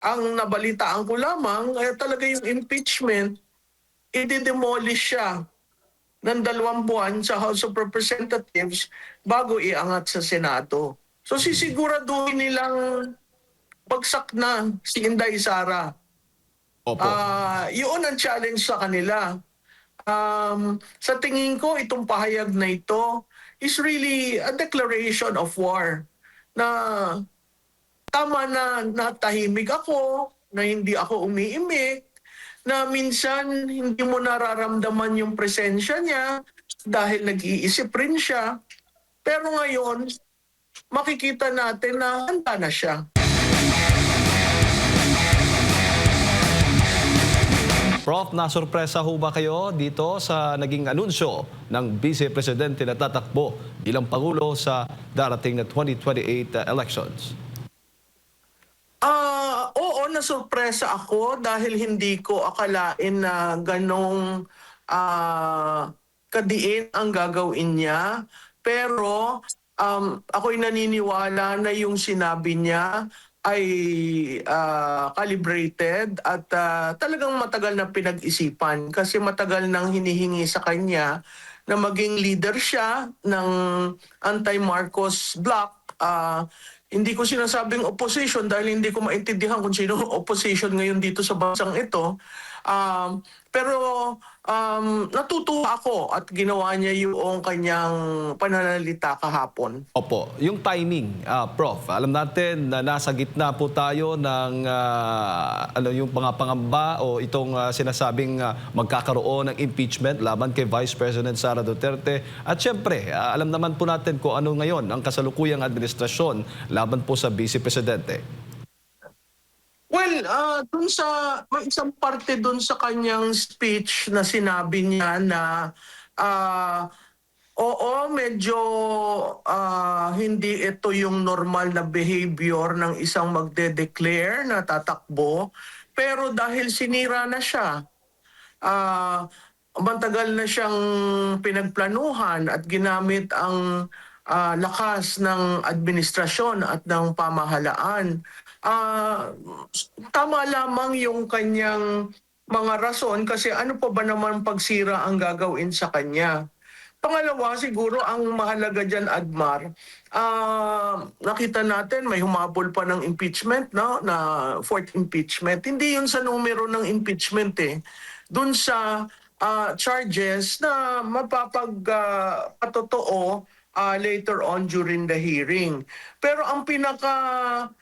Ang nabalitaan ko lamang talaga yung impeachment, i-demolish siya ng 2 buwan sa House of Representatives bago iangat sa Senado. So sisiguraduhin nilang bagsak na si Inday Sara. Opo. Yun ang challenge sa kanila. Sa tingin ko, itong pahayag na ito is really a declaration of war na tama na natahimik ako, na hindi ako umiimik, na minsan hindi mo nararamdaman yung presensya niya dahil nag-iisip rin siya. Pero ngayon, makikita natin na handa na siya. Prof, nasurpresa ho ba kayo dito sa naging anunsyo ng Vice Presidente na tatakbo bilang Pangulo sa darating na 2028 elections? Oo, nasurpresa ako dahil hindi ko akalain na ganong kadiin ang gagawin niya. Pero ako'y naniniwala na yung sinabi niya ay calibrated at talagang matagal na pinag-isipan kasi matagal nang hinihingi sa kanya na maging leader siya ng anti-Marcos bloc. Hindi ko sinasabing opposition dahil hindi ko maintindihan kung sino ang opposition ngayon dito sa bansang ito. Pero natutuwa ako at ginawa niya yung kanyang pananalita kahapon. Opo, yung timing, Prof, alam natin na nasa gitna po tayo ng yung mga pangamba o itong sinasabing magkakaroon ng impeachment laban kay Vice President Sara Duterte. At syempre, alam naman po natin kung ano ngayon ang kasalukuyang administrasyon laban po sa Vice Presidente. Well, may isang parte dun sa kanyang speech na sinabi niya na oo, medyo hindi ito yung normal na behavior ng isang magde-declare na tatakbo. Pero dahil sinira na siya, matagal na siyang pinagplanuhan at ginamit ang lakas ng administrasyon at ng pamahalaan. Tama lamang yung kanyang mga rason kasi ano pa ba naman pagsira ang gagawin sa kanya. Pangalawa, siguro ang mahalaga dyan, Admar, nakita natin may humabol pa ng impeachment, no? Na fourth impeachment. Hindi yun sa numero ng impeachment eh. Dun sa charges na mapapagpatotoo later on during the hearing. Pero ang pinaka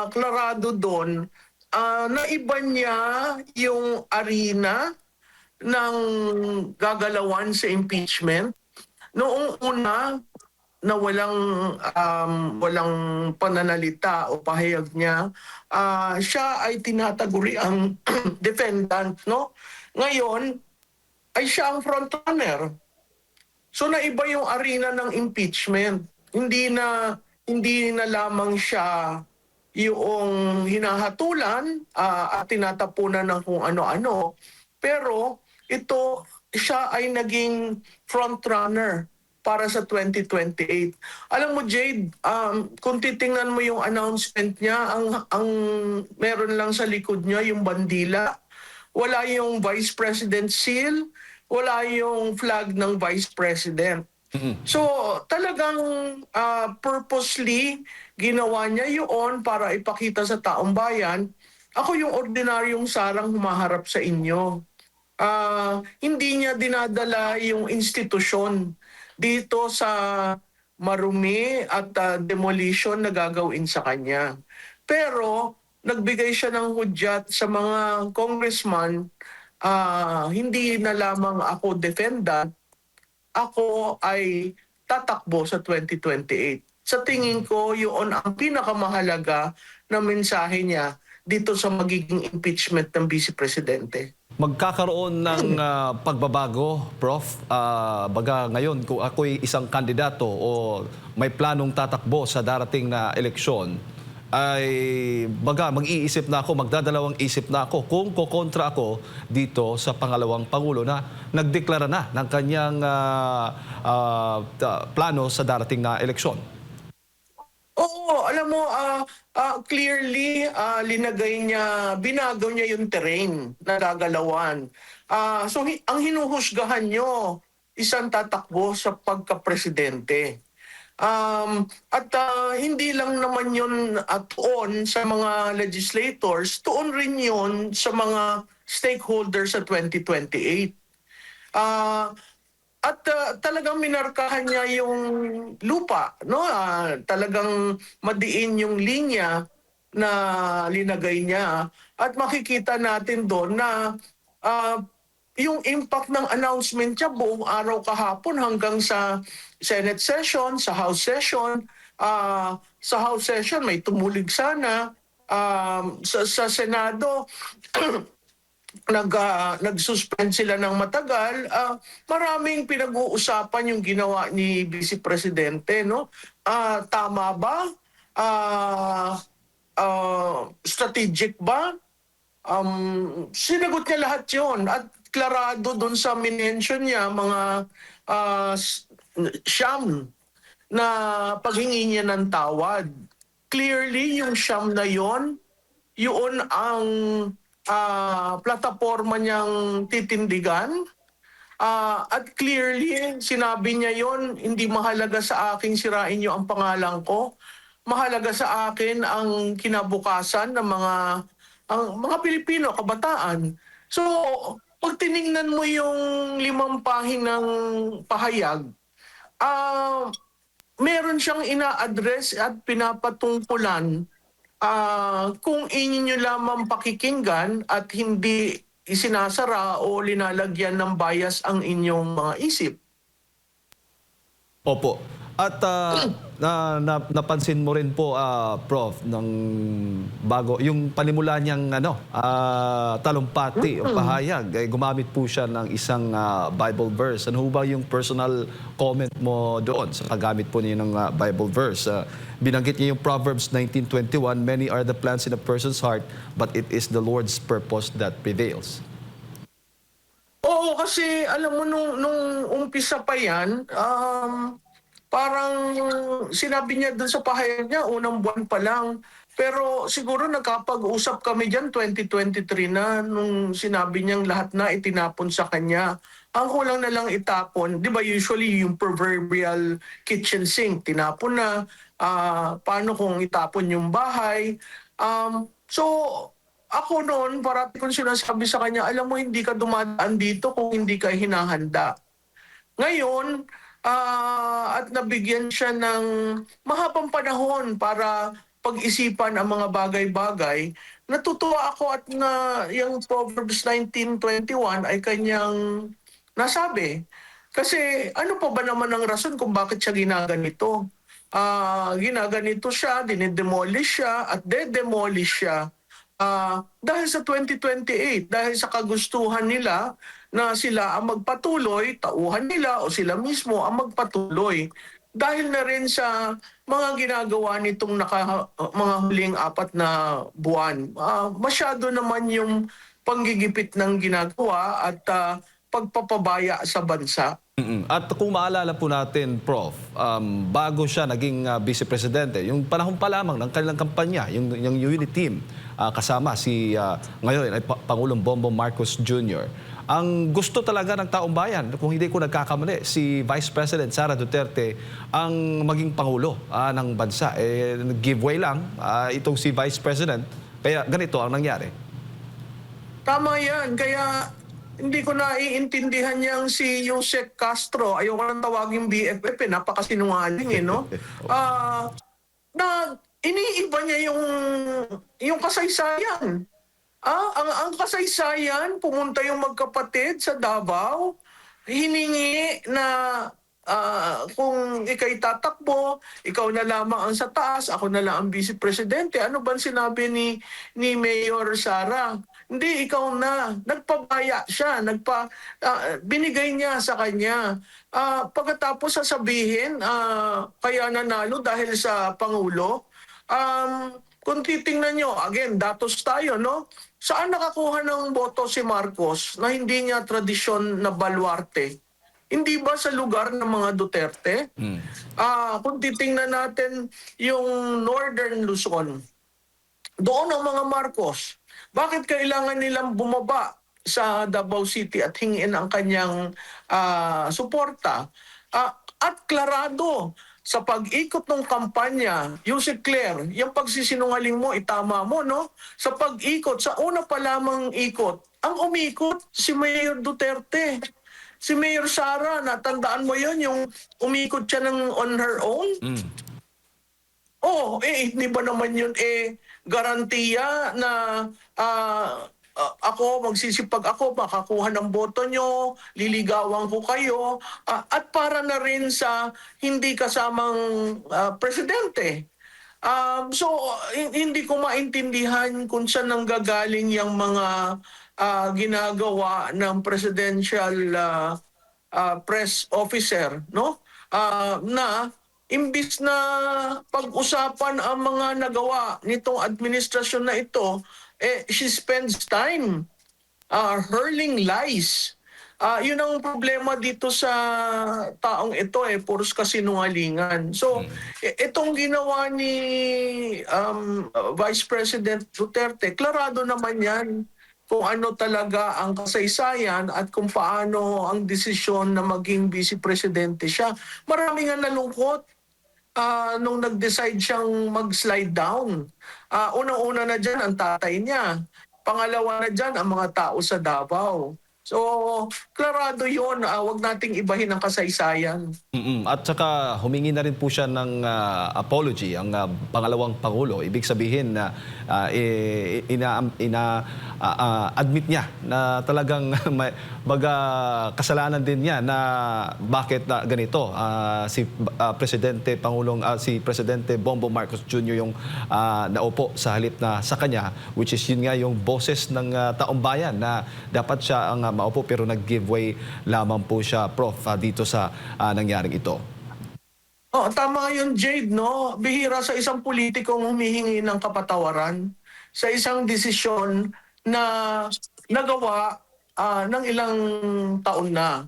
klarado doon, naiba niya yung arena ng gagalawan sa impeachment. Noong una, na walang pananalita o pahayag niya, siya ay tinataguri ang defendant, no? Ngayon, ay siya ang frontrunner. So naiba yung arena ng impeachment. Hindi na lamang siya yung hinahatulan at tinatapunan ng kung ano-ano. Pero ito, siya ay naging frontrunner para sa 2028. Alam mo, Jade, kung titingnan mo yung announcement niya, ang meron lang sa likod niya yung bandila. Wala yung Vice President seal, wala yung flag ng Vice President. So talagang purposely ginawa niya yun para ipakita sa taong bayan, ako yung ordinaryong sarang humaharap sa inyo. Hindi niya dinadala yung institusyon dito sa marumi at demolition na gagawin sa kanya. Pero nagbigay siya ng hudyat sa mga congressman, hindi na lamang ako defendant, ako ay tatakbo sa 2028. Sa tingin ko, yun ang pinakamahalaga na mensahe niya dito sa magiging impeachment ng Vice Presidente. Magkakaroon ng pagbabago, Prof. Baga ngayon, kung ako'y isang kandidato o may planong tatakbo sa darating na eleksyon, ay baga mag-iisip na ako, magdadalawang isip na ako kung kokontra ako dito sa pangalawang Pangulo na nagdeklara na ng kanyang plano sa darating na eleksyon. Oo, alam mo, clearly, binago niya yung terrain na gagalawan. So, ang hinuhusgahan nyo, isang tatakbo sa pagka-presidente. Hindi lang naman yun tuon sa mga legislators, tuon rin yun sa mga stakeholders sa 2028. Ah, Talagang minarkahan niya yung lupa, no? Talagang madiin yung linya na linagay niya. At makikita natin doon na ah, yung impact ng announcement niya buong araw kahapon hanggang sa Senate session, sa House session. Sa House session may tumulig sana. Sa Senado, nag-suspend sila ng matagal. Maraming pinag-uusapan yung ginawa ni Vice Presidente, no? Tama ba? Strategic ba? Sinagot niya lahat yon at klarado doon sa minention niya mga siyam na paghingi niya ng tawad. Clearly, yung siyam na yon, yun ang plataforma niyang titindigan. At clearly, sinabi niya yon, hindi mahalaga sa akin sirain niyo ang pangalan ko. Mahalaga sa akin ang kinabukasan ng mga Pilipino, kabataan. So, pag tiningnan mo yung 5 pahinang pahayag, meron siyang ina-address at pinapatungkulan kung inyo lamang pakikinggan at hindi isinasara o linalagyan ng bias ang inyong mga isip. Opo. At napansin mo rin po, Prof, ng bago, yung panimula niyang talumpati o pahayag, gumamit po siya ng isang Bible verse. Ano ba yung personal comment mo doon sa paggamit po niya ng Bible verse? Binanggit niya yung Proverbs 19:21, many are the plans in a person's heart, but it is the Lord's purpose that prevails. Oo, kasi alam mo nung umpisa pa yan, parang sinabi niya doon sa pahayag niya, unang buwan pa lang. Pero siguro nagkapag-usap kami dyan 2023 na nung sinabi niyang lahat na itinapon sa kanya. Ang kulang na lang itapon, di ba usually yung proverbial kitchen sink, tinapon na. Paano kung itapon yung bahay? So, ako noon, parati kong sinasabi sa kanya, alam mo, hindi ka dumadaan dito kung hindi ka hinahanda. Ngayon, at nabigyan siya ng mahabang panahon para pag-isipan ang mga bagay-bagay, natutuwa ako at yung Proverbs 19:21 ay kanyang nasabi. Kasi ano pa ba naman ang rason kung bakit siya ginaganito? Ginaganito siya, dinidemolish siya, at de-demolish siya. Dahil sa 2028, dahil sa kagustuhan nila na sila ang magpatuloy, tauhan nila o sila mismo ang magpatuloy. Dahil na rin sa mga ginagawa nitong mga huling 4 na buwan. Masyado naman yung panggigipit ng ginagawa at pagpapabaya sa bansa. At kung maalala po natin, Prof, bago siya naging Vice Presidente, yung panahon pa lamang ng kanilang kampanya, yung unit team, kasama si ngayon ay Pangulong Bongbong Marcos Jr. Ang gusto talaga ng taong bayan, kung hindi ko nagkakamali, si Vice President Sara Duterte ang maging Pangulo ng bansa. Give way lang itong si Vice President, kaya ganito ang nangyari. Tama yan. Kaya hindi ko naiintindihan niyang si Yusek Castro. Ayoko nang tawaging BFF, napakasinungaling no? Na iniiba niya yung kasaysayan. Ang kasaysayan, pumunta yung magkapatid sa Davao, hiningi na kung ikay tatakbo, ikaw na lamang ang sa taas, ako na lang ang vice presidente. Ano ba sinabi ni Mayor Sara? Hindi, ikaw na. Nagpabaya siya, binigay niya sa kanya. Pagkatapos sasabihin, kaya nanalo dahil sa Pangulo. Kung titingnan nyo, again, datos tayo, no? Saan nakakuha ng boto si Marcos na hindi niya tradisyon na baluarte? Hindi ba sa lugar ng mga Duterte? Kung titingnan natin yung Northern Luzon, doon ang mga Marcos. Bakit kailangan nilang bumaba sa Davao City at hingin ang kanyang suporta? At klarado, sa pag-ikot ng kampanya, Yusek Claire, yung pagsisinungaling mo, itama mo, no? Sa pag-ikot, sa una pa lamang ikot, ang umikot si Mayor Duterte. Si Mayor Sara, natandaan mo yon yung umikot siya on her own? Oh, hindi ba naman yun garantiya na magsisipag ako, makakuha ng boto nyo, liligawan ko kayo, at para na rin sa hindi kasamang presidente. Hindi ko maintindihan kung saan nanggagaling yung mga ginagawa ng presidential press officer, no? Na imbis na pag-usapan ang mga nagawa nitong administrasyon na ito, she spends time hurling lies. Yun ang problema dito sa taong ito, puros kasinungalingan. So, itong ginawa ni Vice President Duterte, klarado naman yan kung ano talaga ang kasaysayan at kung paano ang desisyon na maging vice presidente siya. Marami nga nalungkot nung nag-decide siyang mag-slide down. Unang-una na dyan ang tatay niya. Pangalawa na dyan ang mga tao sa Davao. So, klarado yun. Huwag nating ibahin ang kasaysayan. At saka humingi na rin po siya ng apology ang pangalawang Pangulo. Ibig sabihin na admit niya na talagang baga kasalanan din niya na bakit ganito si Presidente Bongbong Marcos Jr. yung naupo sa halip na sa kanya, which is yun nga yung boses ng taong bayan na dapat siya ang maupo pero nag-give way lamang po siya, Prof, dito sa nangyaring ito. Tama yun, Jade, no? Bihira sa isang politikong humihingi ng kapatawaran sa isang desisyon na nagawa ng ilang taon na.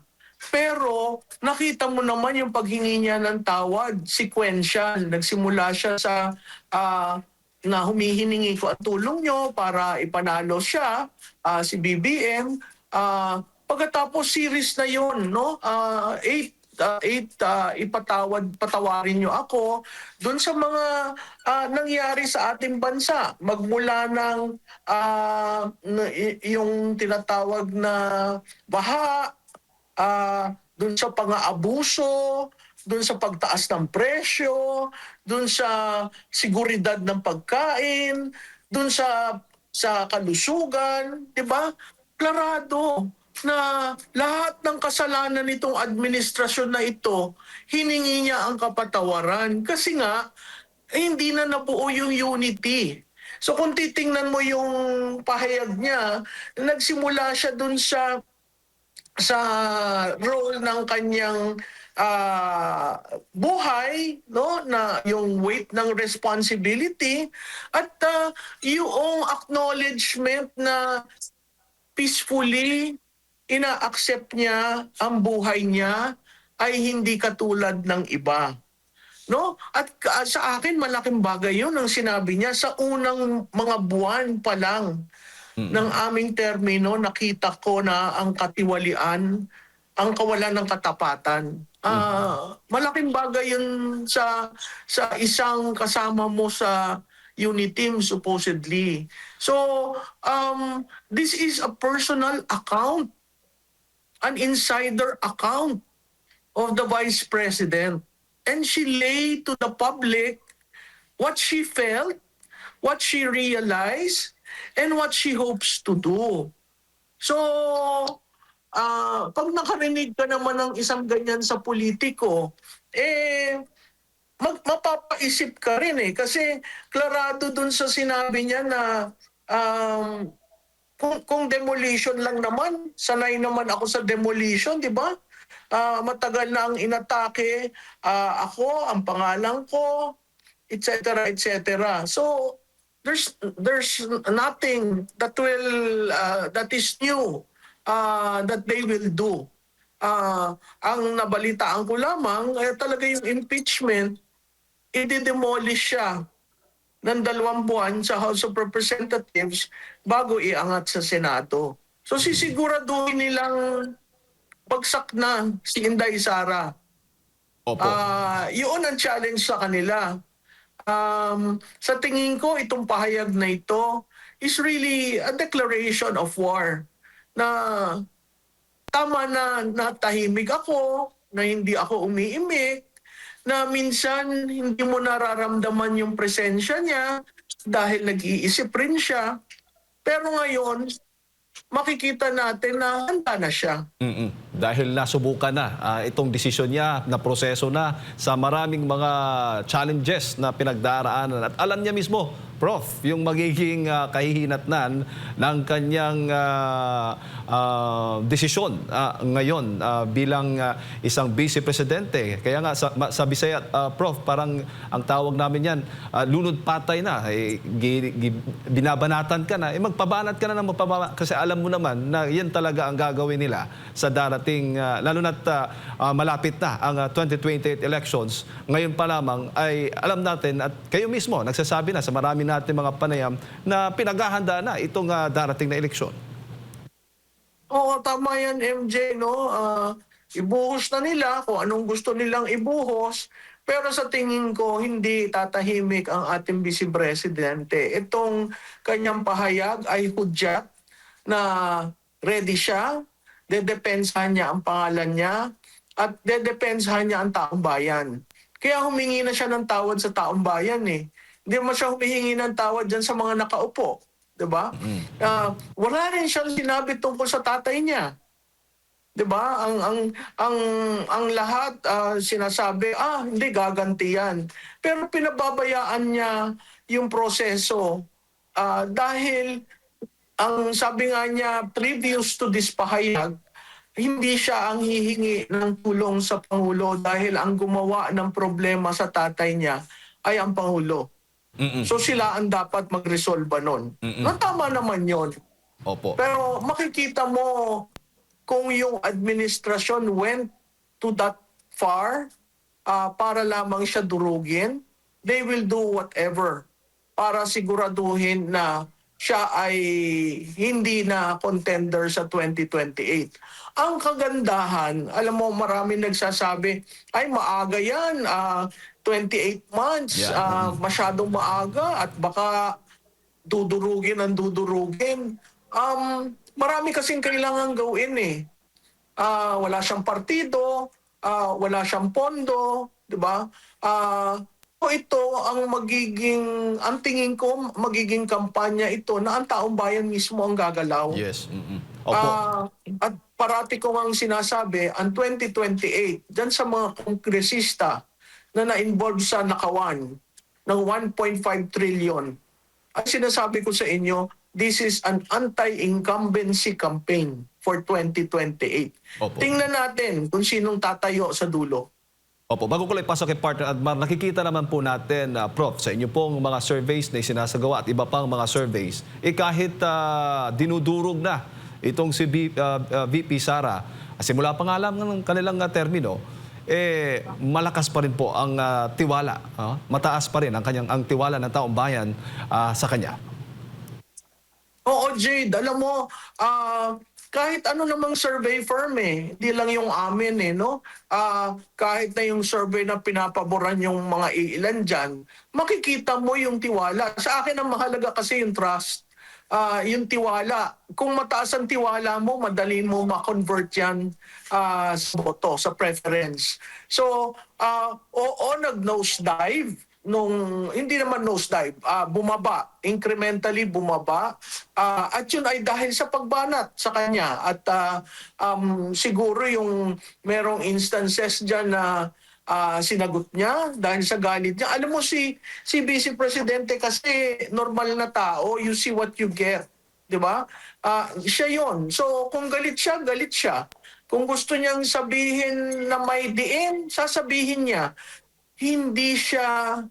Pero nakita mo naman yung paghingi niya ng tawad, sequential. Nagsimula siya sa na humihiningi ko ang tulong nyo para ipanalo siya, si BBM. Pagkatapos series na yun, no? Patawarin nyo ako doon sa mga nangyari sa ating bansa. Magmula ng yung tinatawag na baha, doon sa pang-aabuso, doon sa pagtaas ng presyo, doon sa seguridad ng pagkain, doon sa kalusugan, 'di ba? Klarado na lahat ng kasalanan nitong administrasyon na ito, hiningi niya ang kapatawaran kasi nga hindi na nabuo yung unity. So kung titingnan mo yung pahayag niya, nagsimula siya dun sa role ng kanyang buhay, no, na yung weight ng responsibility at yung acknowledgement na peacefully ina-accept niya ang buhay niya ay hindi katulad ng iba. No? At sa akin malaking bagay 'yun ang sinabi niya sa unang mga buwan pa lang ng aming termino. Nakita ko na ang katiwalian, ang kawalan ng katapatan. Malaking bagay 'yun sa isang kasama mo sa unit team supposedly. So, this is a personal account, an insider account of the Vice President. And she laid to the public what she felt, what she realized, and what she hopes to do. So, pag nakarinig ka naman ng isang ganyan sa politiko, mapapaisip ka rin kasi klarado dun sa sinabi niya na kung demolition lang naman, sanay naman ako sa demolition, di ba? Matagal na ang inatake, ako, ang pangalan ko, etc., etc. So, there's nothing that is new that they will do. ang nabalitaan ko lamang, talaga yung impeachment, i-demolish siya ng 2 buwan sa House of Representatives bago iangat sa Senado. So sisiguraduhin nilang bagsak na si Inday Sara. Opo. Yun ang challenge sa kanila. Sa tingin ko, itong pahayag na ito is really a declaration of war na tama na natahimik ako, na hindi ako umiimik, na minsan hindi mo nararamdaman yung presensya niya dahil nag-iisip rin siya. Pero ngayon, makikita natin na handa na siya. Dahil nasubukan na itong desisyon niya, na proseso na sa maraming mga challenges na pinagdaraanan. At alam niya mismo, Prof, yung magiging kahihinatnan ng kanyang desisyon ngayon bilang isang vice presidente. Kaya nga sa Bisaya, Prof, parang ang tawag namin yan, lunod patay na. Binabanatan ka na. Magpabanat ka na ng magpabanat. Kasi alam mo naman na yan talaga ang gagawin nila sa darating, lalo na't malapit na ang 2028 elections. Ngayon pa lamang ay alam natin at kayo mismo nagsasabi na sa marami natin mga panayam na pinaghahanda na itong darating na eleksyon. Oo, tama yan, MJ, no? Ibuhos na nila kung anong gusto nilang ibuhos. Pero sa tingin ko, hindi tatahimik ang ating Vice Presidente. Itong kanyang pahayag ay hudyat na ready siya, dedepensahan niya ang pangalan niya, at dedepensahan niya ang taong bayan. Kaya humingi na siya ng tawad sa taong bayan eh. Hindi mo siya humihingi ng tawad dyan sa mga nakaupo. Diba? Wala rin siyang sinabi tungkol sa tatay niya. 'Di ba? Ang lahat sinasabi, hindi gaganti yan. Pero pinababayaan niya yung proseso dahil ang sabi nga niya previous to this pahayag, hindi siya ang hihingi ng tulong sa Pangulo dahil ang gumawa ng problema sa tatay niya ay ang Pangulo. So sila ang dapat magresolba nun. No, tama naman yon. Opo. Pero makikita mo kung yung administrasyon went to that far para lamang siya durugin, they will do whatever para siguraduhin na siya ay hindi na contender sa 2028. Ang kagandahan, alam mo marami nagsasabi, ay maaga yan, 28 months, Yeah. masyadong maaga at baka dudurugin ang dudurugin. Marami kasing kailangan gawin eh. Wala siyang partido, wala siyang pondo, di ba? Ito ang ang tingin ko, magiging kampanya ito na ang taong bayan mismo ang gagalaw. Yes. Opo. At parati ko ang sinasabi, ang 2028, dyan sa mga kongresista na na-involve sa nakawan ng 1.5 trillion, ang sinasabi ko sa inyo, this is an anti-incumbency campaign for 2028. Opo. Tingnan natin kung sinong tatayo sa dulo. Opo, bago ko lang ipasok kay Partner Admar, nakikita naman po natin, Prof, sa inyo pong mga surveys na isinasagawa at iba pang mga surveys, kahit dinudurog na itong si VP Sara, simula pa nga lang ng kanilang termino, malakas pa rin po ang tiwala, mataas pa rin ang tiwala ng taong bayan sa kanya. Oo, Jade, alam mo, kahit ano namang survey firm hindi lang yung amin no? Kahit na yung survey na pinapaboran yung mga ilan dyan, makikita mo yung tiwala. Sa akin ang mahalaga kasi yung trust. Yung tiwala. Kung mataas ang tiwala mo, madali mo ma-convert yan sa boto, sa preference. So, oo, nag-nosedive. Hindi naman nosedive, bumaba, incrementally bumaba. At yun ay dahil sa pagbanat sa kanya. At siguro yung merong instances dyan na sinagot niya dahil sa galit niya. Alam mo si Vice Presidente kasi normal na tao, you see what you get. Di ba? Siya yon. So kung galit siya, galit siya. Kung gusto niyang sabihin na may diin, sasabihin niya. Hindi siya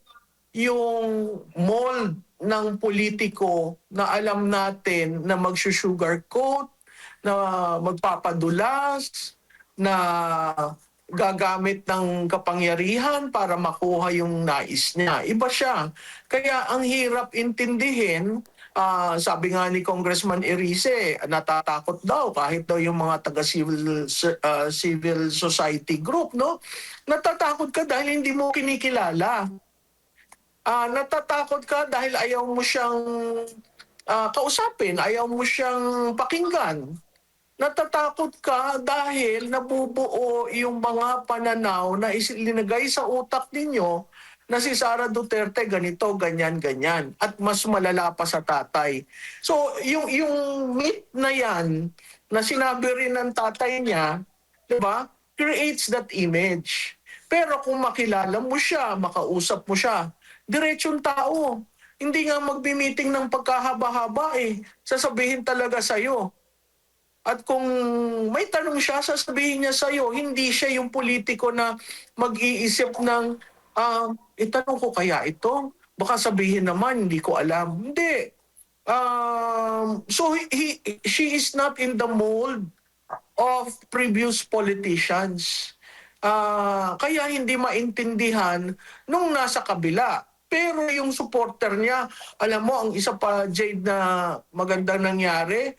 yung mold ng politiko na alam natin na magsusugarcoat, na magpapadulas, na gagamit ng kapangyarihan para makuha yung nais niya. Iba siya. Kaya ang hirap intindihin, sabi nga ni Congressman Erice, natatakot daw kahit daw yung mga civil society group, no? Natatakot ka dahil hindi mo kinikilala. Natatakot ka dahil ayaw mo siyang kausapin, ayaw mo siyang pakinggan. Natatakot ka dahil nabubuo yung mga pananaw na ilinagay sa utak ninyo na si Sara Duterte ganito, ganyan, ganyan. At mas malala pa sa tatay. So, yung myth na yan, na sinabi rin ng tatay niya, di ba, creates that image. Pero kung makilala mo siya, makausap mo siya, diretsong tao. Hindi nga magbi-meeting ng pagkahaba-haba eh. Sasabihin talaga sa'yo. At kung may tanong siya, sasabihin niya sa'yo, hindi siya yung politiko na mag-iisip ng, itanong ko kaya ito? Baka sabihin naman, hindi ko alam. Hindi. So she is not in the mold of previous politicians. Kaya hindi maintindihan nung nasa kabila. Pero yung supporter niya, alam mo, ang isa pa, Jade, na magandang nangyari,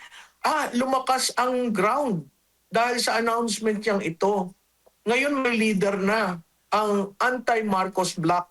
lumakas ang ground dahil sa announcement niyang ito. Ngayon may leader na ang anti-Marcos bloc.